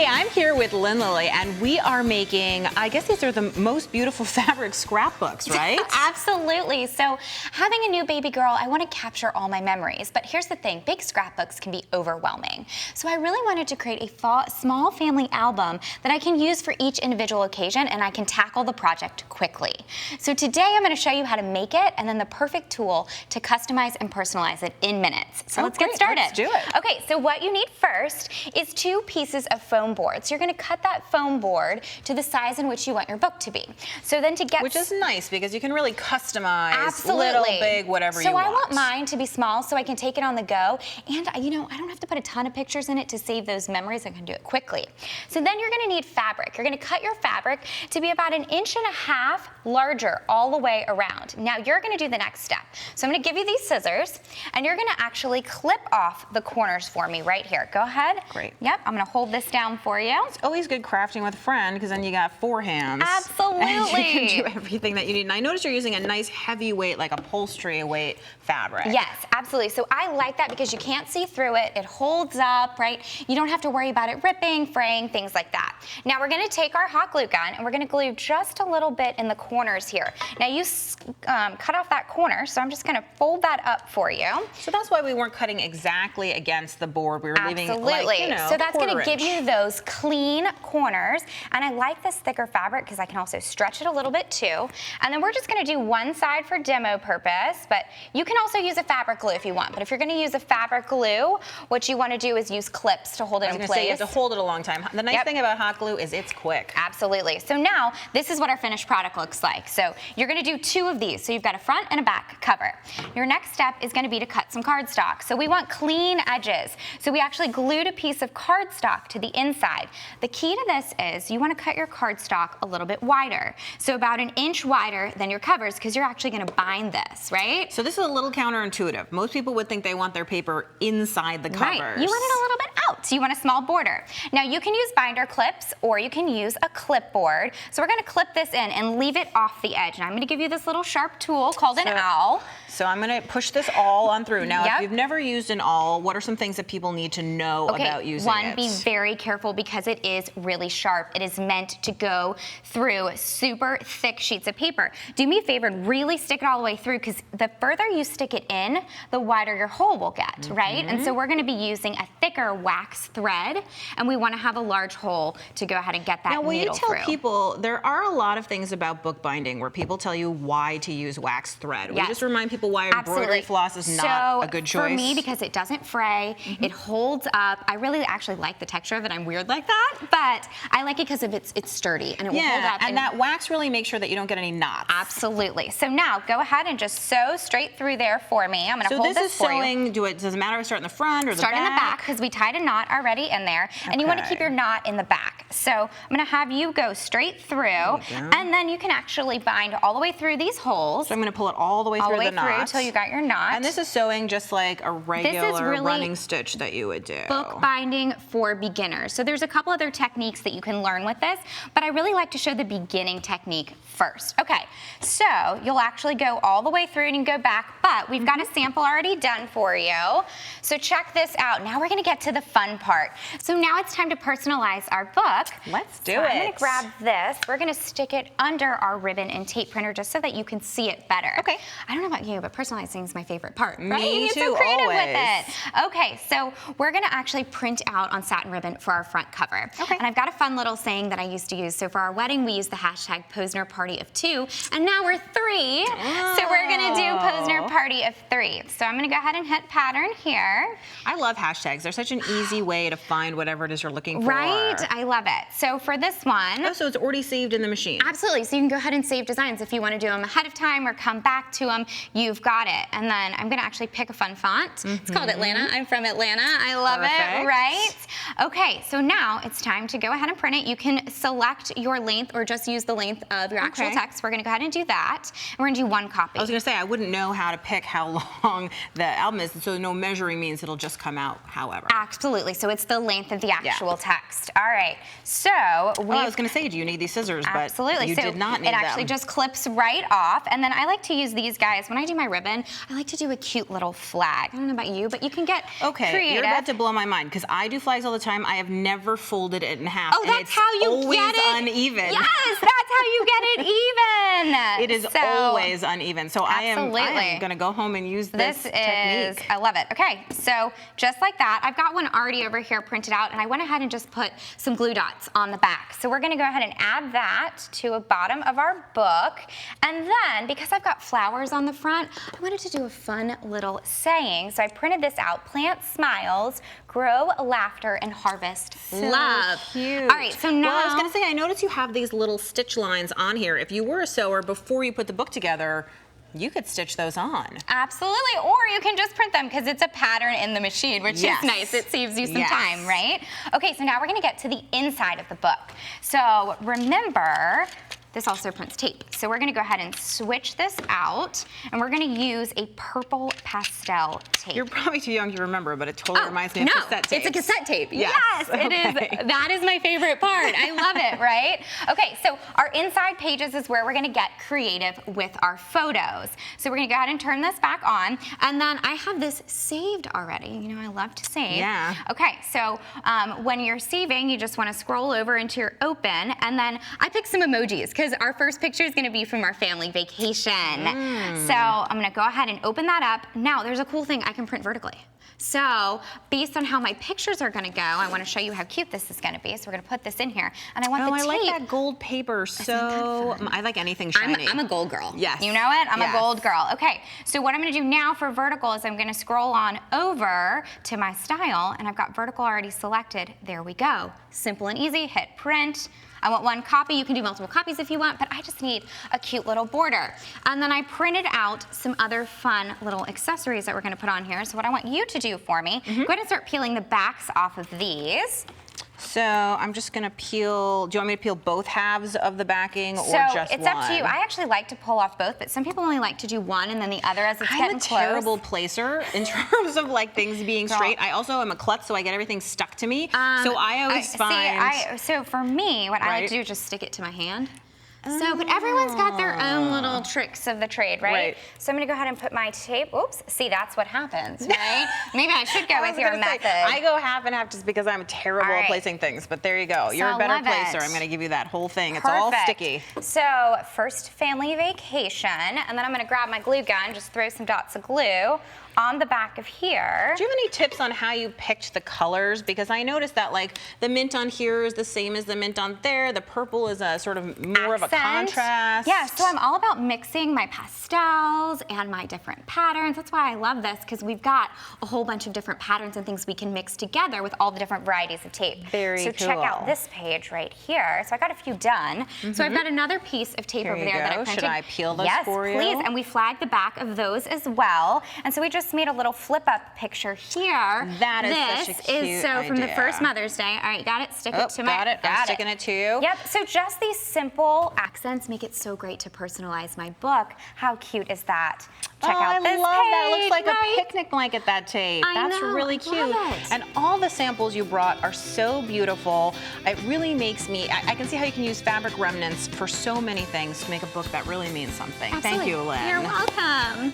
Hey, I'm here with Lynn Lilly, and we are making, I guess these are the most beautiful fabric scrapbooks, right? Absolutely. So having a new baby girl, I want to capture all my memories. But here's the thing, big scrapbooks can be overwhelming. So I really wanted to create a small family album that I can use for each individual occasion, and I can tackle the project quickly. So today I'm going to show you how to make it, and then the perfect tool to customize and personalize it in minutes. So let's get started. Let's do it. Okay, so what you need first is 2 pieces of foam board. So you're going to cut that foam board to the size in which you want your book to be. So then to get... Which is nice because you can really customize Absolutely. little, big, whatever you want. So I want mine to be small so I can take it on the go. And you know, I don't have to put a ton of pictures in it to save those memories. I can do it quickly. So then you're going to need fabric. You're going to cut your fabric to be about 1.5 inches larger all the way around. Now you're going to do the next step. So I'm going to give you these scissors and you're going to actually clip off the corners for me right here. Go ahead. Great. Yep, I'm going to hold this down for you. It's always good crafting with a friend because then you got 4 hands. Absolutely. And you can do everything that you need. And I noticed you're using a nice heavyweight, like upholstery weight fabric. Yes, absolutely. So I like that because you can't see through it. It holds up, right? You don't have to worry about it ripping, fraying, things like that. Now we're going to take our hot glue gun and we're going to glue just a little bit in the corners here. Now you cut off that corner, so I'm just going to fold that up for you. So that's why we weren't cutting exactly against the board. We were leaving like, you know, so that's going to give inch. you those clean corners. And I like this thicker fabric because I can also stretch it a little bit too. And then we're just going to do one side for demo purpose, but you can also use a fabric glue if you want. But if you're going to use a fabric glue, what you want to do is use clips to hold it in place. Say you have to hold it a long time. The nice thing about hot glue is it's quick. Absolutely. So now this is what our finished product looks like. So you're going to do 2 of these. So you've got a front and a back cover. Your next step is going to be to cut some cardstock. So we want clean edges. So we actually glued a piece of cardstock to the inside. The key to this is you want to cut your cardstock a little bit wider. So about 1 inch wider than your covers because you're actually going to bind this, right? So this is a little counterintuitive. Most people would think they want their paper inside the covers. Right. You want it a little bit out. So you want a small border. Now you can use binder clips or you can use a clipboard. So we're going to clip this in and leave it off the edge. And I'm going to give you this little sharp tool called an awl. So I'm going to push this awl on through. Now, if you've never used an awl, what are some things that people need to know about using it? One, be very careful because it is really sharp. It is meant to go through super thick sheets of paper. Do me a favor and really stick it all the way through because the further you stick it in, the wider your hole will get, right? And so we're going to be using a thicker wax thread, and we want to have a large hole to go ahead and get that needle through. Now, will you tell people, there are a lot of things about bookbinding where people tell you why to use wax thread. Will you just remind people why embroidery floss is not a good choice? For me, because it doesn't fray, it holds up. I really actually like the texture of it. I'm weird like that, but I like it because of it's sturdy and it will hold up. And that wax really makes sure that you don't get any knots. Absolutely. So now go ahead and just sew straight through there for me. I'm going to hold this for you. So this is sewing, does it matter if I start in the front or the back? Start in the back because we tied a knot already in there, and you want to keep your knot in the back. So I'm going to have you go straight through, and then you can actually bind all the way through these holes. So I'm going to pull it all the way through the knot. Until you got your knot. And this is sewing just like a regular running stitch that you would do. Book binding for beginners. So there's a couple other techniques that you can learn with this, but I really like to show the beginning technique first. Okay, so you'll actually go all the way through and you can go back, but we've got a sample already done for you. So check this out. Now we're going to get to the fun part. So now it's time to personalize our book. Let's do it. I'm going to grab this. We're going to stick it under our ribbon and tape printer just so that you can see it better. Okay. I don't know about you, but personalizing is my favorite part. Right? Me too, so creative always. with it. Okay, so we're going to actually print out on satin ribbon for our front cover. Okay. And I've got a fun little saying that I used to use. So for our wedding, we used the hashtag Posner Party of 2, and now we're 3. So we're going to do Posner Party of 3. So I'm going to go ahead and hit pattern here. I love hashtags. They're such an easy way to find whatever it is you're looking for. Right? I love it. So for this one... Oh, so it's already saved in the machine. Absolutely. So you can go ahead and save designs. If you want to do them ahead of time or come back to them, you've got it. And then I'm going to actually pick a fun font. It's called Atlanta. I'm from Atlanta. I love it, right? Okay, so now it's time to go ahead and print it. You can select your length or just use the length of your actual text. We're going to go ahead and do that. And we're going to do 1 copy. I was going to say, I wouldn't know how to pick how long the album is, so no measuring means it'll just come out however. Absolutely. So it's the length of the actual text. All right. So I was going to say, do you need these scissors? Absolutely. But you did not need them. It actually just clips right off. And then I like to use these guys. When I do my ribbon, I like to do a cute little flag. I don't know about you, but you can get creative. You're about to blow my mind because I do flags all the time. I have never folded it in half. Oh, that's how you get it? Uneven. Yes, that's how you get it even. It is always uneven. So I am going to go home and use this technique. I love it. Okay, so just like that, I've got one already over here printed out, and I went ahead and just put some glue dots on the back. So we're going to go ahead and add that to a bottom of our book. And then, because I've got flowers on the front, I wanted to do a fun little saying. So I printed this out: plant smiles, grow laughter, and harvest love. Cute. All right, so now. Well, I was going to say, I noticed you have these little stitch lines on here. If you were a sewer before you put the book together, you could stitch those on. Absolutely, or you can just print them because it's a pattern in the machine, which is nice. It saves you some time, right? Okay, so now we're gonna get to the inside of the book. So remember, this also prints tape. So we're gonna go ahead and switch this out, and we're gonna use a purple pastel tape. You're probably too young to remember, but it totally reminds me of cassette tape. It's a cassette tape. Yes, it is. That is my favorite part. I love it, right? Okay, so our inside pages is where we're gonna get creative with our photos. So we're gonna go ahead and turn this back on, and then I have this saved already. You know, I love to save. Yeah. Okay, so when you're saving, you just wanna scroll over into your open, and then I picked some emojis, because our first picture is gonna be from our family vacation. So I'm gonna go ahead and open that up. Now, there's a cool thing, I can print vertically. So based on how my pictures are gonna go, I wanna show you how cute this is gonna be. So we're gonna put this in here. And I want the tape. I like that gold paper. So I like anything shiny. I'm a gold girl. Yes. You know it? I'm a gold girl. Okay, so what I'm gonna do now for vertical is I'm gonna scroll on over to my style, and I've got vertical already selected. There we go. Simple and easy, hit print. I want one copy. You can do multiple copies if you want, but I just need a cute little border. And then I printed out some other fun little accessories that we're gonna put on here. So what I want you to do for me, go ahead and start peeling the backs off of these. So I'm just gonna peel, do you want me to peel both halves of the backing or just one? So it's up to you. I actually like to pull off both, but some people only like to do one and then the other as it's getting close. I'm a terrible placer in terms of like things being straight. I also am a klutz, so I get everything stuck to me. So I always find... So for me, what I like to do is just stick it to my hand. So, but everyone's got their own little tricks of the trade, right? So I'm gonna go ahead and put my tape. Oops, see, that's what happens, right? Maybe I should go with your method. I go half and half just because I'm terrible at placing things, but there you go. You're a better placer. I'm gonna give you that whole thing. It's all sticky. So first family vacation, and then I'm gonna grab my glue gun, just throw some dots of glue on the back of here. Do you have any tips on how you picked the colors? Because I noticed that like the mint on here is the same as the mint on there. The purple is a sort of more of a contrast. Yeah, so I'm all about mixing my pastels and my different patterns. That's why I love this, because we've got a whole bunch of different patterns and things we can mix together with all the different varieties of tape. Very cool. So check out this page right here. So I got a few done. So I've got another piece of tape over there that I printed. Should I peel those for you? Yes, please. And we flagged the back of those as well. And so we just made a little flip up picture here. That is such a cute idea. So from the first Mother's Day. All right, got it? Stick it to my... Got it. I'm sticking it to you. Yep, so just these simple accents make it so great to personalize my book. How cute is that? Check out this page. I love that. It looks like a picnic blanket, that tape. That's really cute. And all the samples you brought are so beautiful. It really makes me, I can see how you can use fabric remnants for so many things to make a book that really means something. Absolutely. Thank you, Lynn. You're welcome.